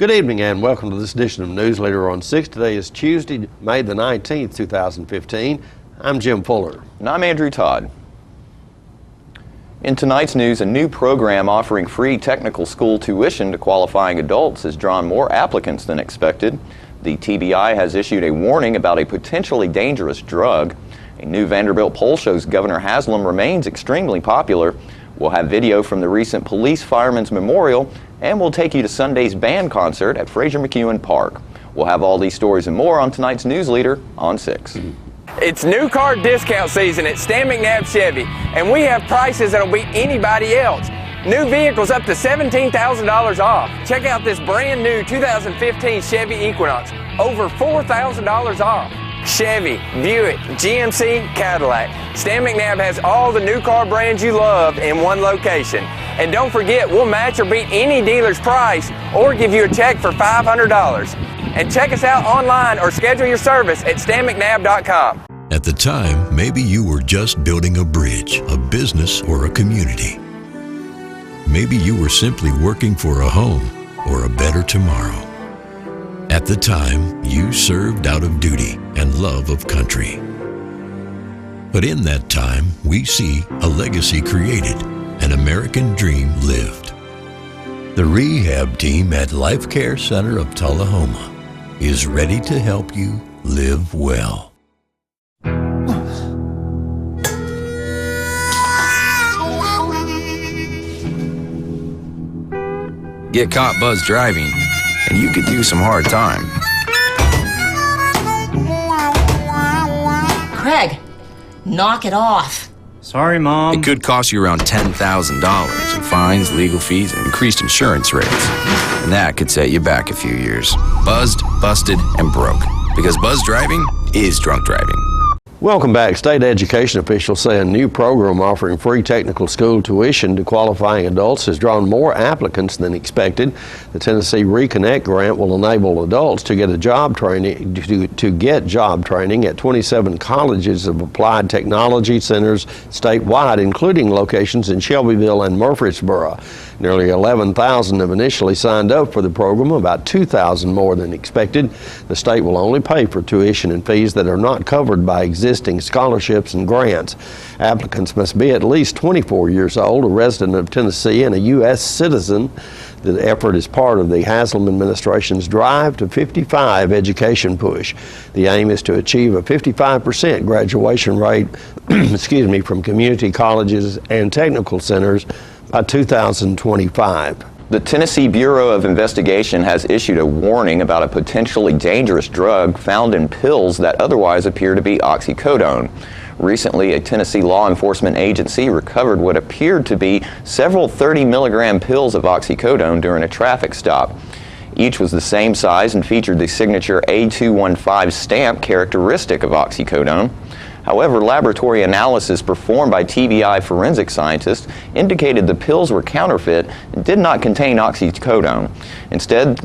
Good evening and welcome to this edition of Newsleader on 6. Today is Tuesday, May the 19th, 2015. I'm Jim Fuller. And I'm Andrew Todd. In tonight's news, a new program offering free technical school tuition to qualifying adults has drawn more applicants than expected. The TBI has issued a warning about a potentially dangerous drug. A new Vanderbilt poll shows Governor Haslam remains extremely popular. We'll have video from the recent Police Firemen's Memorial, and we'll take you to Sunday's band concert at Fraser McEwen Park. We'll have all these stories and more on tonight's Newsleader on 6. It's new car discount season at Stan McNabb Chevy, and we have prices that'll beat anybody else. New vehicles up to $17,000 off. Check out this brand new 2015 Chevy Equinox, over $4,000 off. Chevy, Buick, GMC, Cadillac. Stan McNabb has all the new car brands you love in one location. And don't forget, we'll match or beat any dealer's price or give you a check for $500. And check us out online or schedule your service at stanmcnabb.com. At the time, maybe you were just building a bridge, a business, or a community. Maybe you were simply working for a home or a better tomorrow. At the time, you served out of duty and love of country. But in that time, we see a legacy created, an American dream lived. The rehab team at Life Care Center of Tullahoma is ready to help you live well. Get caught buzzed driving, and you could do some hard time. Craig, knock it off. Sorry, Mom. It could cost you around $10,000 in fines, legal fees, and increased insurance rates. And that could set you back a few years. Buzzed, busted, and broke. Because buzz driving is drunk driving. Welcome back. State education officials say a new program offering free technical school tuition to qualifying adults has drawn more applicants than expected. The Tennessee Reconnect grant will enable adults to get job training at 27 colleges of applied technology centers statewide, including locations in Shelbyville and Murfreesboro. Nearly 11,000 have initially signed up for the program, about 2,000 more than expected. The state will only pay for tuition and fees that are not covered by existing scholarships and grants. Applicants must be at least 24 years old, a resident of Tennessee, and a U.S. citizen. The effort is part of the Haslam administration's Drive to 55 education push. The aim is to achieve a 55% graduation rate from community colleges and technical centers by 2025. The Tennessee Bureau of Investigation has issued a warning about a potentially dangerous drug found in pills that otherwise appear to be oxycodone. Recently, a Tennessee law enforcement agency recovered what appeared to be several 30-milligram pills of oxycodone during a traffic stop. Each was the same size and featured the signature A215 stamp characteristic of oxycodone. However, laboratory analysis performed by TBI forensic scientists indicated the pills were counterfeit and did not contain oxycodone. Instead,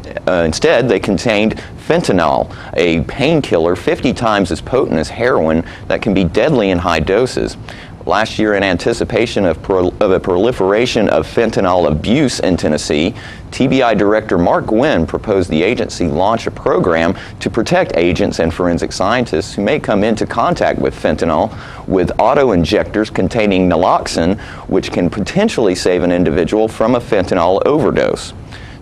they contained fentanyl, a painkiller 50 times as potent as heroin that can be deadly in high doses. Last year, in anticipation of a proliferation of fentanyl abuse in Tennessee, TBI Director Mark Gwynn proposed the agency launch a program to protect agents and forensic scientists who may come into contact with fentanyl with auto-injectors containing naloxone, which can potentially save an individual from a fentanyl overdose.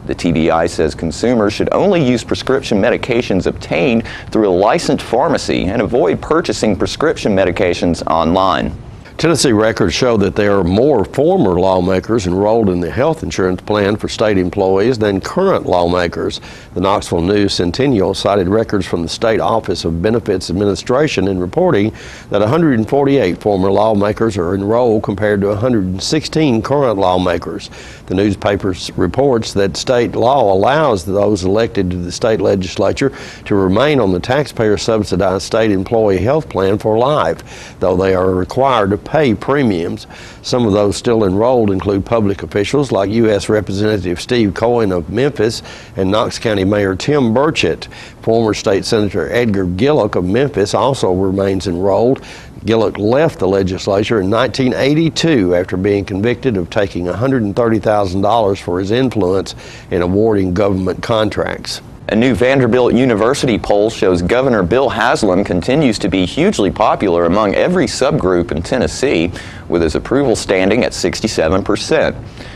The TBI says consumers should only use prescription medications obtained through a licensed pharmacy and avoid purchasing prescription medications online. Tennessee records show that there are more former lawmakers enrolled in the health insurance plan for state employees than current lawmakers. The Knoxville News Centennial cited records from the State Office of Benefits Administration in reporting that 148 former lawmakers are enrolled compared to 116 current lawmakers. The newspaper reports that state law allows those elected to the state legislature to remain on the taxpayer-subsidized state employee health plan for life, though they are required to pay premiums. Some of those still enrolled include public officials like U.S. Representative Steve Cohen of Memphis and Knox County Mayor Tim Burchett. Former State Senator Edgar Gillick of Memphis also remains enrolled. Gillick left the legislature in 1982 after being convicted of taking $130,000 for his influence in awarding government contracts. A new Vanderbilt University poll shows Governor Bill Haslam continues to be hugely popular among every subgroup in Tennessee, with his approval standing at 67%.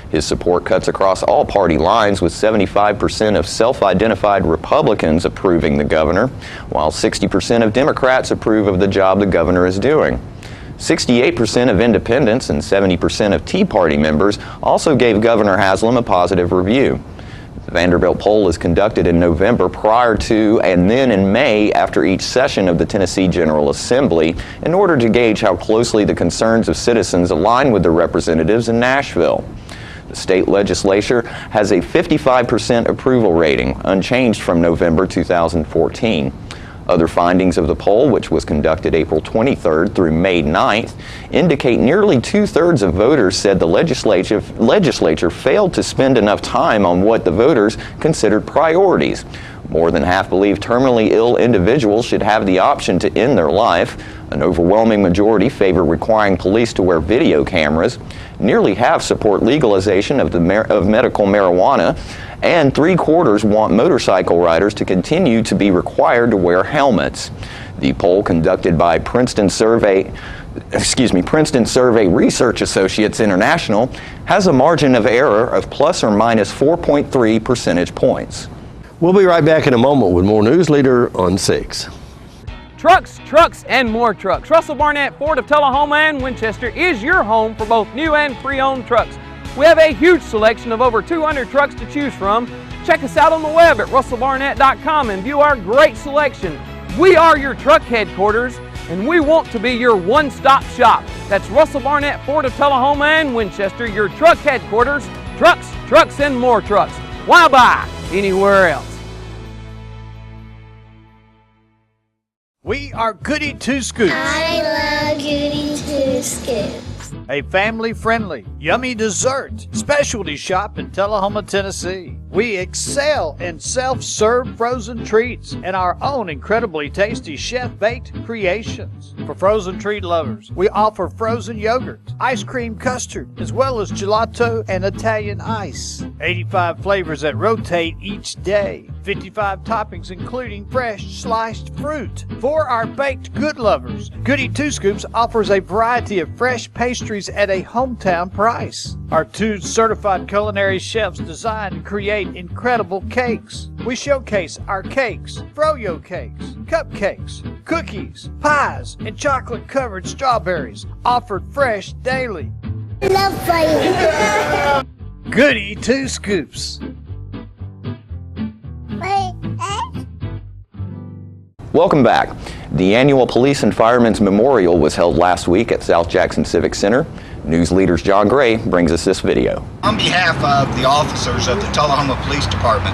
His support cuts across all party lines, with 75% of self-identified Republicans approving the governor, while 60% of Democrats approve of the job the governor is doing. 68% of independents and 70% of Tea Party members also gave Governor Haslam a positive review. The Vanderbilt poll is conducted in November prior to and then in May after each session of the Tennessee General Assembly in order to gauge how closely the concerns of citizens align with the representatives in Nashville. The state legislature has a 55% approval rating, unchanged from November 2014. Other findings of the poll, which was conducted April 23rd through May 9th, indicate nearly two-thirds of voters said the legislature failed to spend enough time on what the voters considered priorities. More than half believe terminally ill individuals should have the option to end their life. An overwhelming majority favor requiring police to wear video cameras. Nearly half support legalization of medical marijuana, and 3/4 want motorcycle riders to continue to be required to wear helmets. The poll conducted by Princeton Survey Research Associates International has a margin of error of plus or minus 4.3 percentage points. We'll be right back in a moment with more Newsleader on 6. Trucks, trucks, and more trucks. Russell Barnett Ford of Tullahoma and Winchester is your home for both new and pre-owned trucks. We have a huge selection of over 200 trucks to choose from. Check us out on the web at russellbarnett.com and view our great selection. We are your truck headquarters, and we want to be your one-stop shop. That's Russell Barnett Ford of Tullahoma and Winchester, your truck headquarters. Trucks, trucks, and more trucks. Why buy anywhere else? We are Goody Two Scoops. I love Goody Two Scoops. A family-friendly, yummy dessert specialty shop in Tullahoma, Tennessee. We excel in self-serve frozen treats and our own incredibly tasty chef-baked creations. For frozen treat lovers, we offer frozen yogurt, ice cream custard, as well as gelato and Italian ice. 85 flavors that rotate each day. 55 toppings including fresh sliced fruit. For our baked good lovers, Goody Two Scoops offers a variety of fresh pastries at a hometown price. Our 2 certified culinary chefs design and create incredible cakes. We showcase our cakes, froyo cakes, cupcakes, cookies, pies, and chocolate-covered strawberries, offered fresh daily. I love playing. Goody Two Scoops. Welcome back. The annual Police and Firemen's Memorial was held last week at South Jackson Civic Center. Newsleader's John Gray brings us this video. On behalf of the officers of the Tullahoma Police Department,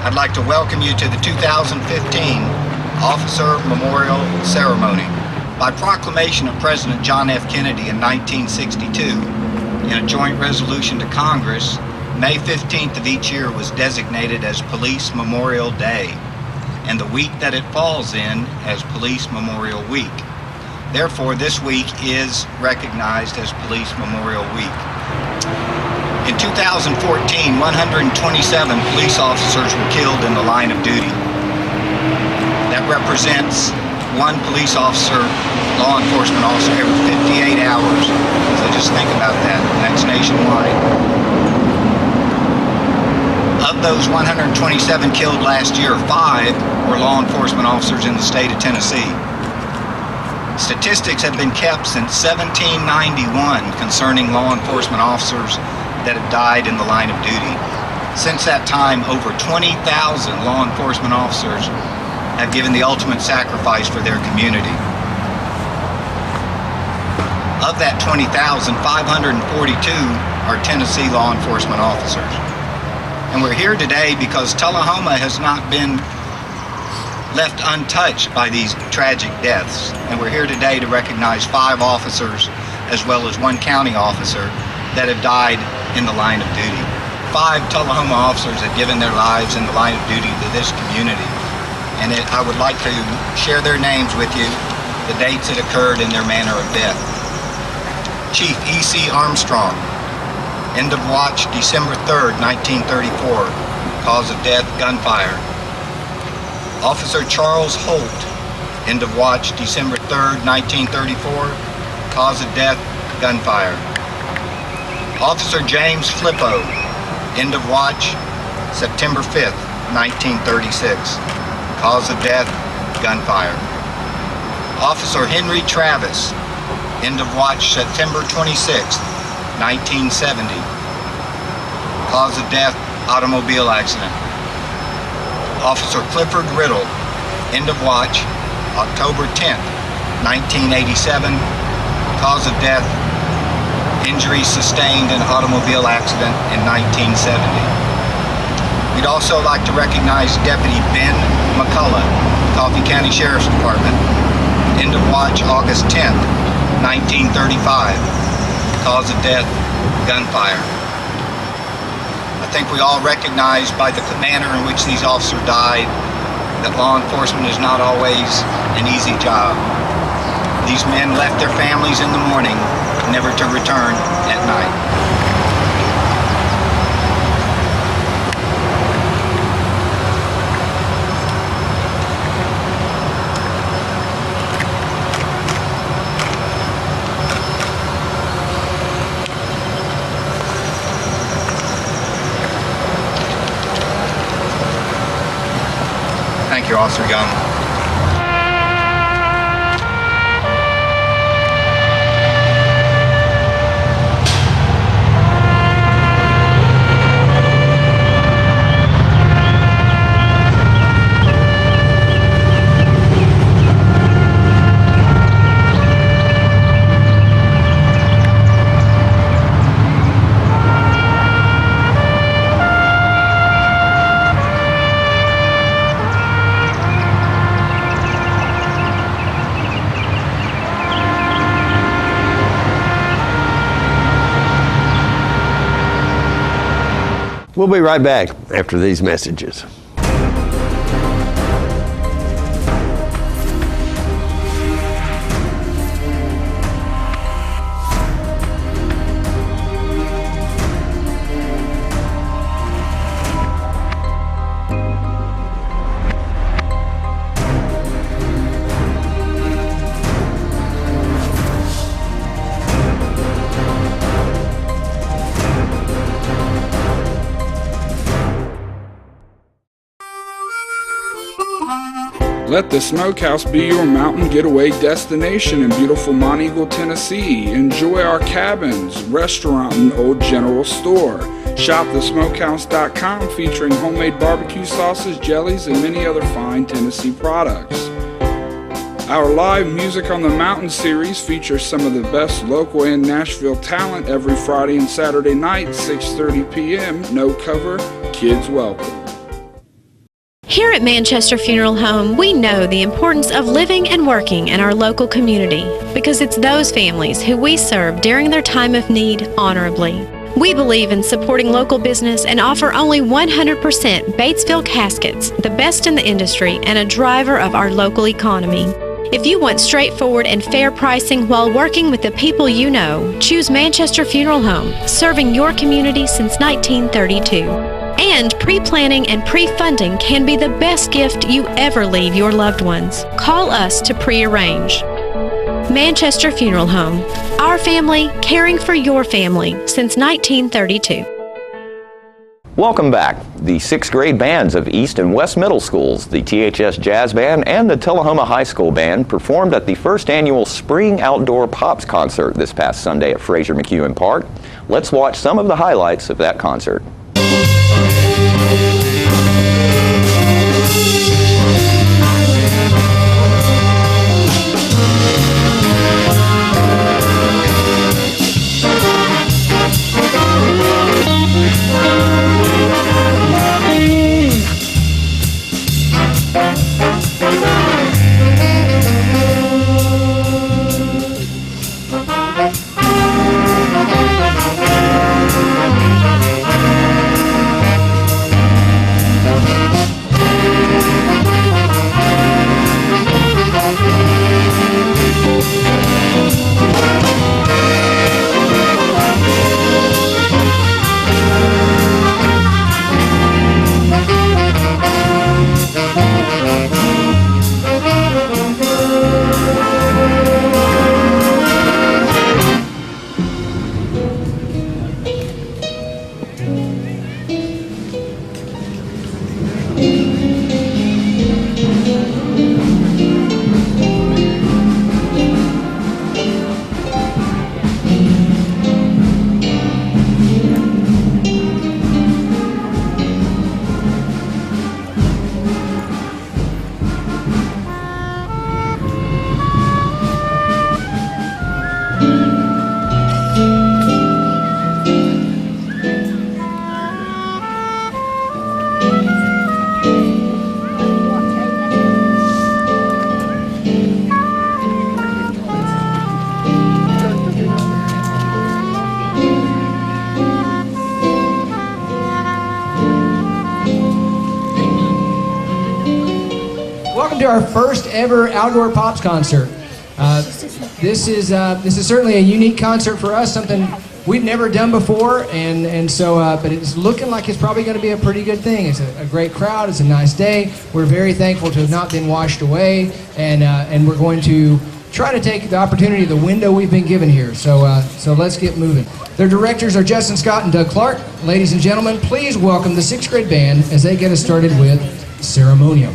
I'd like to welcome you to the 2015 Officer Memorial Ceremony. By proclamation of President John F. Kennedy in 1962, in a joint resolution to Congress, May 15th of each year was designated as Police Memorial Day, and the week that it falls in as Police Memorial Week. Therefore, this week is recognized as Police Memorial Week. In 2014, 127 police officers were killed in the line of duty. That represents one police officer, law enforcement officer, every 58 hours. So just think about that, and that's nationwide. Of those 127 killed last year, 5 were law enforcement officers in the state of Tennessee. Statistics have been kept since 1791 concerning law enforcement officers that have died in the line of duty. Since that time, over 20,000 law enforcement officers have given the ultimate sacrifice for their community. Of that 20,000, 542 are Tennessee law enforcement officers. And we're here today because Tullahoma has not been left untouched by these tragic deaths. And we're here today to recognize 5 officers as well as 1 county officer that have died in the line of duty. 5 Tullahoma officers have given their lives in the line of duty to this community. And I would like to share their names with you the dates it occurred, and their manner of death. Chief E.C. Armstrong, end of watch December 3rd, 1934, cause of death, gunfire. Officer Charles Holt, end of watch December 3rd, 1934, cause of death, gunfire. Officer James Flippo, end of watch September 5th, 1936, cause of death, gunfire. Officer Henry Travis, end of watch September 26th, 1970, cause of death, automobile accident. Officer Clifford Riddle, end of watch October 10th, 1987, cause of death, injuries sustained in automobile accident in 1970. We'd also like to recognize Deputy Ben McCullough, Coffee County Sheriff's Department, end of watch August 10th, 1935, cause of death, gunfire. I think we all recognize by the manner in which these officers died that law enforcement is not always an easy job. These men left their families in the morning, never to return at night. Thank you, Officer Young. We'll be right back after these messages. Let the Smokehouse be your mountain getaway destination in beautiful Monteagle, Tennessee. Enjoy our cabins, restaurant, and old general store. Shop thesmokehouse.com featuring homemade barbecue sauces, jellies, and many other fine Tennessee products. Our live Music on the Mountain series features some of the best local and Nashville talent every Friday and Saturday night, 6:30 p.m. No cover, kids welcome. Here at Manchester Funeral Home, we know the importance of living and working in our local community because it's those families who we serve during their time of need honorably. We believe in supporting local business and offer only 100% Batesville caskets, the best in the industry and a driver of our local economy. If you want straightforward and fair pricing while working with the people you know, choose Manchester Funeral Home, serving your community since 1932. And pre-planning and pre-funding can be the best gift you ever leave your loved ones. Call us to pre-arrange. Manchester Funeral Home. Our family, caring for your family since 1932. Welcome back. The 6th grade bands of East and West Middle Schools, the THS Jazz Band, and the Tullahoma High School Band performed at the first annual Spring Outdoor Pops concert this past Sunday at Fraser McEwen Park. Let's watch some of the highlights of that concert. our first ever outdoor Pops concert. This is certainly a unique concert for us, something we've never done before, and so but it's looking like it's probably going to be a pretty good thing. It's a great crowd. It's a nice day. We're very thankful to have not been washed away, and we're going to try to take the opportunity, the window we've been given here. So let's get moving. Their directors are Justin Scott and Doug Clark. Ladies and gentlemen, please welcome the 6th grade band as they get us started with Ceremonial.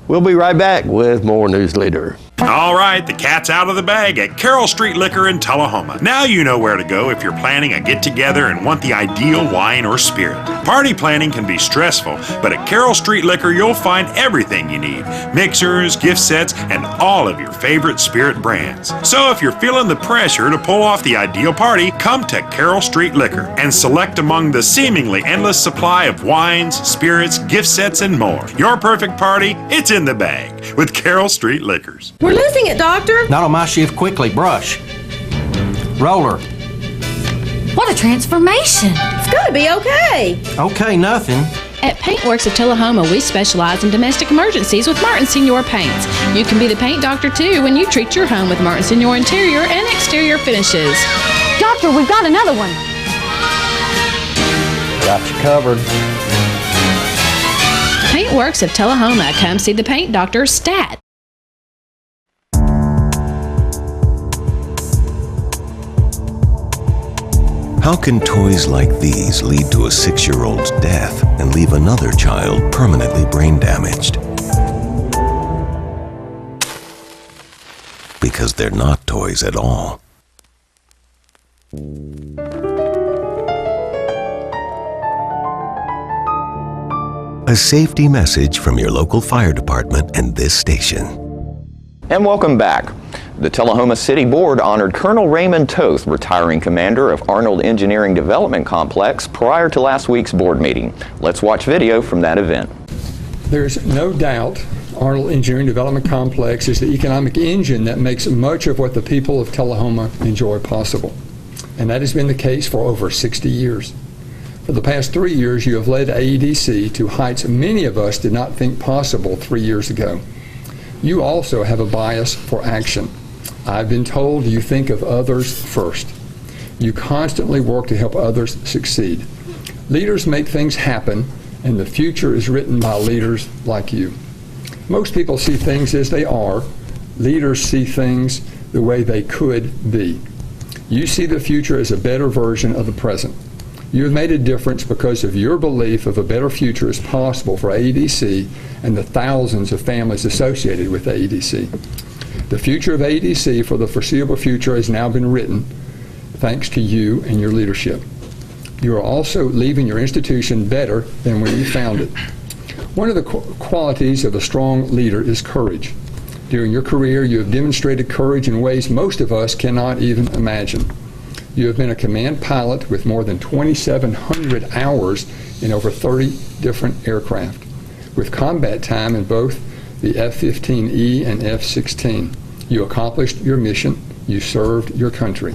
We'll be right back with more Newsleader. All right, the cat's out of the bag at Carroll Street Liquor in Tullahoma. Now you know where to go if you're planning a get-together and want the ideal wine or spirit. Party planning can be stressful, but at Carroll Street Liquor you'll find everything you need. Mixers, gift sets, and all of your favorite spirit brands. So if you're feeling the pressure to pull off the ideal party, come to Carroll Street Liquor and select among the seemingly endless supply of wines, spirits, gift sets, and more. Your perfect party, it's in the bag with Carroll Street Liquors. We're losing it, Doctor. Not on my shift. Quickly, brush. Roller. What a transformation. It's gonna be okay. Okay, nothing. At Paintworks of Tullahoma, we specialize in domestic emergencies with Martin Senior Paints. You can be the paint doctor too when you treat your home with Martin Senior interior and exterior finishes. Doctor, we've got another one. Got you covered. Paintworks of Tullahoma. Come see the paint doctor, Stat. How can toys like these lead to a 6-year-old's death and leave another child permanently brain damaged? Because they're not toys at all. A safety message from your local fire department and this station. And welcome back. The Tullahoma City Board honored Colonel Raymond Toth, retiring commander of Arnold Engineering Development Complex, prior to last week's board meeting. Let's watch video from that event. There's no doubt Arnold Engineering Development Complex is the economic engine that makes much of what the people of Tullahoma enjoy possible. And that has been the case for over 60 years. For the past 3 years, you have led AEDC to heights many of us did not think possible 3 years ago. You also have a bias for action. I've been told you think of others first. You constantly work to help others succeed. Leaders make things happen, and the future is written by leaders like you. Most people see things as they are. Leaders see things the way they could be. You see the future as a better version of the present. You have made a difference because of your belief of a better future is possible for AEDC and the thousands of families associated with AEDC. The future of AEDC for the foreseeable future has now been written thanks to you and your leadership. You are also leaving your institution better than when you found it. One of the qualities of a strong leader is courage. During your career, you have demonstrated courage in ways most of us cannot even imagine. You have been a command pilot with more than 2,700 hours in over 30 different aircraft, with combat time in both the F-15E and F-16. You accomplished your mission. You served your country.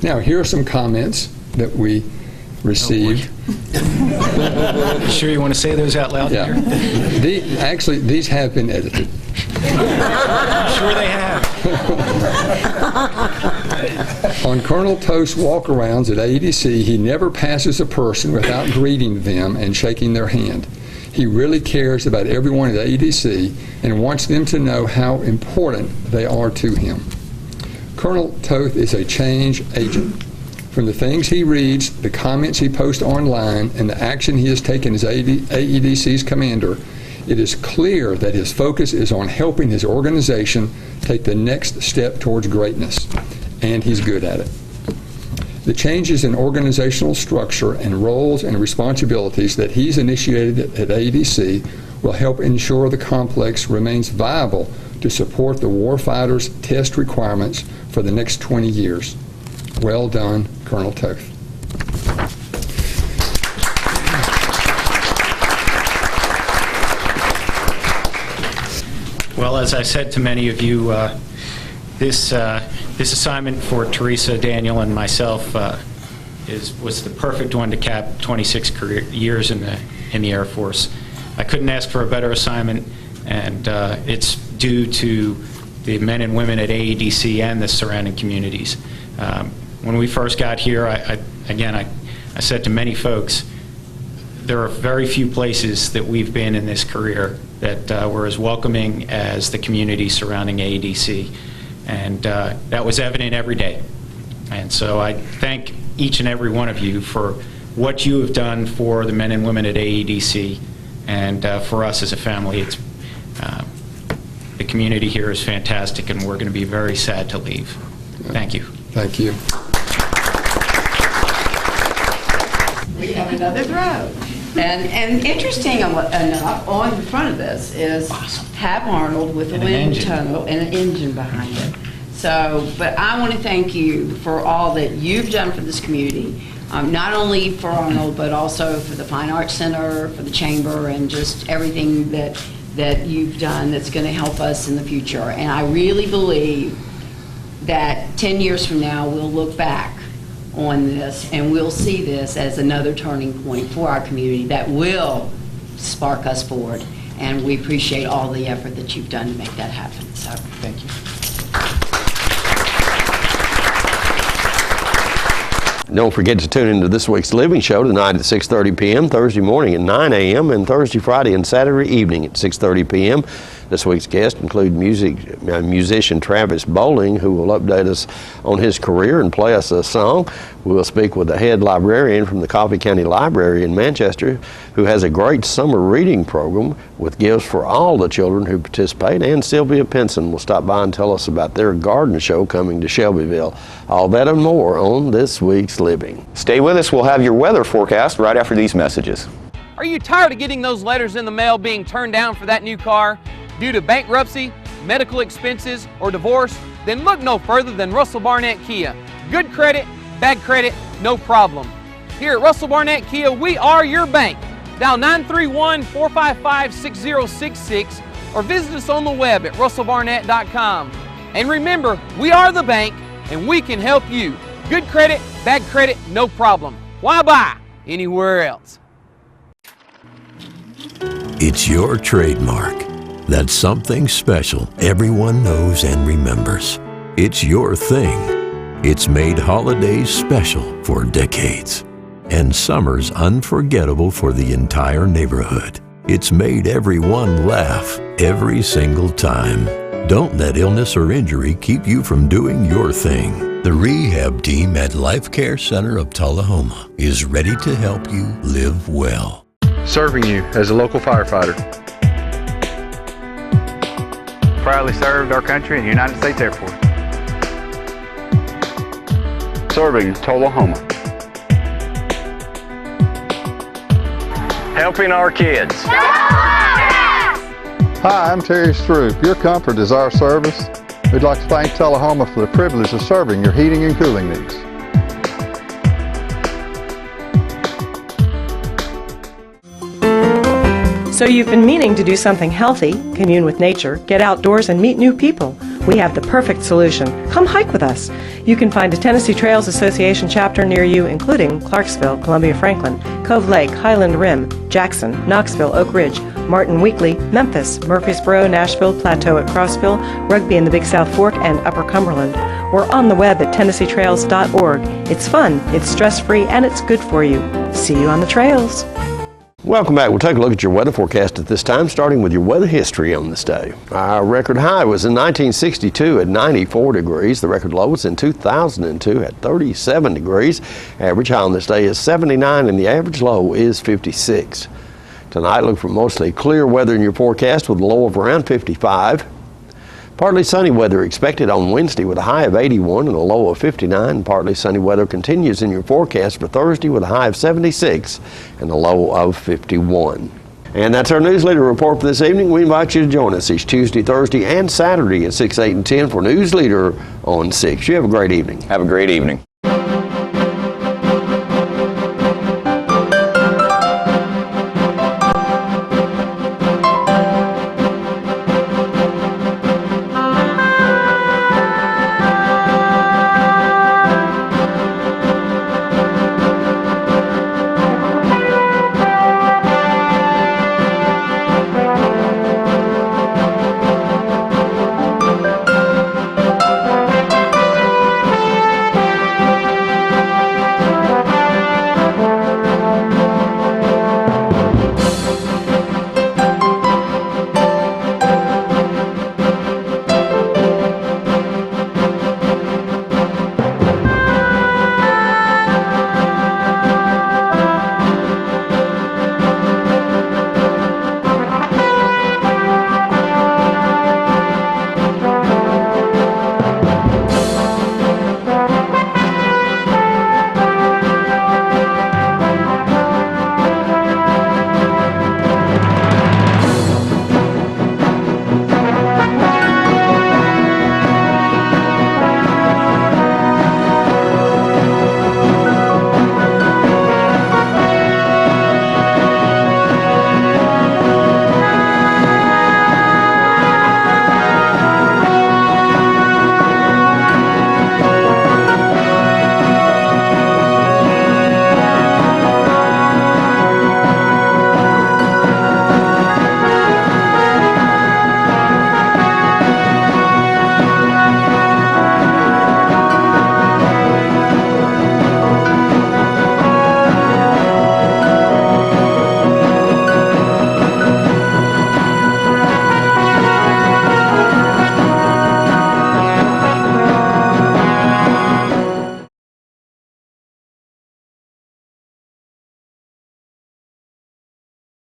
Now, here are some comments that we received. You sure you want to say those out loud? Yeah. Actually, these have been edited. I'm sure they have. On Colonel Toast's walk-arounds at AEDC, he never passes a person without greeting them and shaking their hand. He really cares about everyone at AEDC and wants them to know how important they are to him. Colonel Toth is a change agent. From the things he reads, the comments he posts online, and the action he has taken as AEDC's commander, it is clear that his focus is on helping his organization take the next step towards greatness, and he's good at it. The changes in organizational structure and roles and responsibilities that he's initiated at AEDC will help ensure the complex remains viable to support the warfighter's test requirements for the next 20 years. Well done, Colonel Toth. Well, as I said to many of you, this assignment for Teresa, Daniel, and myself was the perfect one to cap 26 years in the Air Force. I couldn't ask for a better assignment, and it's due to the men and women at AEDC and the surrounding communities. When we first got here, I said to many folks, there are very few places that we've been in this career that were as welcoming as the community surrounding AEDC. And that was evident every day. And so I thank each and every one of you for what you have done for the men and women at AEDC and for us as a family. It's, the community here is fantastic, and we're going to be very sad to leave. Thank you. Thank you. We have another drone. And interesting enough, on the front of this is Hap Arnold with a wind tunnel and an engine behind it. So, but I want to thank you for all that you've done for this community, not only for Arnold, but also for the Fine Arts Center, for the Chamber, and just everything that you've done that's going to help us in the future. And I really believe that 10 years from now, we'll look back on this and we'll see this as another turning point for our community that will spark us forward. And we appreciate all the effort that you've done to make that happen. So thank you. Don't forget to tune into this week's Living Show tonight at 6:30 p.m., Thursday morning at 9 a.m., and Thursday, Friday, and Saturday evening at 6:30 p.m. This week's guests include musician Travis Bowling, who will update us on his career and play us a song. We will speak with the head librarian from the Coffee County Library in Manchester, who has a great summer reading program with gifts for all the children who participate. And Sylvia Pinson will stop by and tell us about their garden show coming to Shelbyville. All that and more on this week's Living. Stay with us. We'll have your weather forecast right after these messages. Are you tired of getting those letters in the mail being turned down for that new car? Due to bankruptcy, medical expenses, or divorce? Then look no further than Russell Barnett Kia. Good credit, bad credit, no problem. Here at Russell Barnett Kia, we are your bank. Dial 931-455-6066 or visit us on the web at russellbarnett.com. And remember, we are the bank and we can help you. Good credit, bad credit, no problem. Why buy anywhere else? It's your trademark. That's something special everyone knows and remembers. It's your thing. It's made holidays special for decades and summers unforgettable for the entire neighborhood. It's made everyone laugh every single time. Don't let illness or injury keep you from doing your thing. The rehab team at Life Care Center of Tullahoma is ready to help you live well. Serving you as a local firefighter. Proudly served our country in the United States Air Force. Serving Tullahoma. Helping our kids. Hi, I'm Terry Stroop. Your comfort is our service. We'd like to thank Tullahoma for the privilege of serving your heating and cooling needs. So you've been meaning to do something healthy, commune with nature, get outdoors and meet new people. We have the perfect solution. Come hike with us. You can find a Tennessee Trails Association chapter near you, including Clarksville, Columbia Franklin, Cove Lake, Highland Rim, Jackson, Knoxville, Oak Ridge, Martin Weakley, Memphis, Murfreesboro, Nashville, Plateau at Crossville, Rugby in the Big South Fork, and Upper Cumberland. We're on the web at TennesseeTrails.org. It's fun, it's stress-free, and it's good for you. See you on the trails. Welcome back. We'll take a look at your weather forecast at this time, starting with your weather history on this day. Our record high was in 1962 at 94 degrees. The record low was in 2002 at 37 degrees. Average high on this day is 79 and the average low is 56. Tonight, look for mostly clear weather in your forecast with a low of around 55. Partly sunny weather expected on Wednesday with a high of 81 and a low of 59. Partly sunny weather continues in your forecast for Thursday with a high of 76 and a low of 51. And that's our Newsleader report for this evening. We invite you to join us each Tuesday, Thursday, and Saturday at 6, 8, and 10 for Newsleader on 6. You have a great evening. Have a great evening.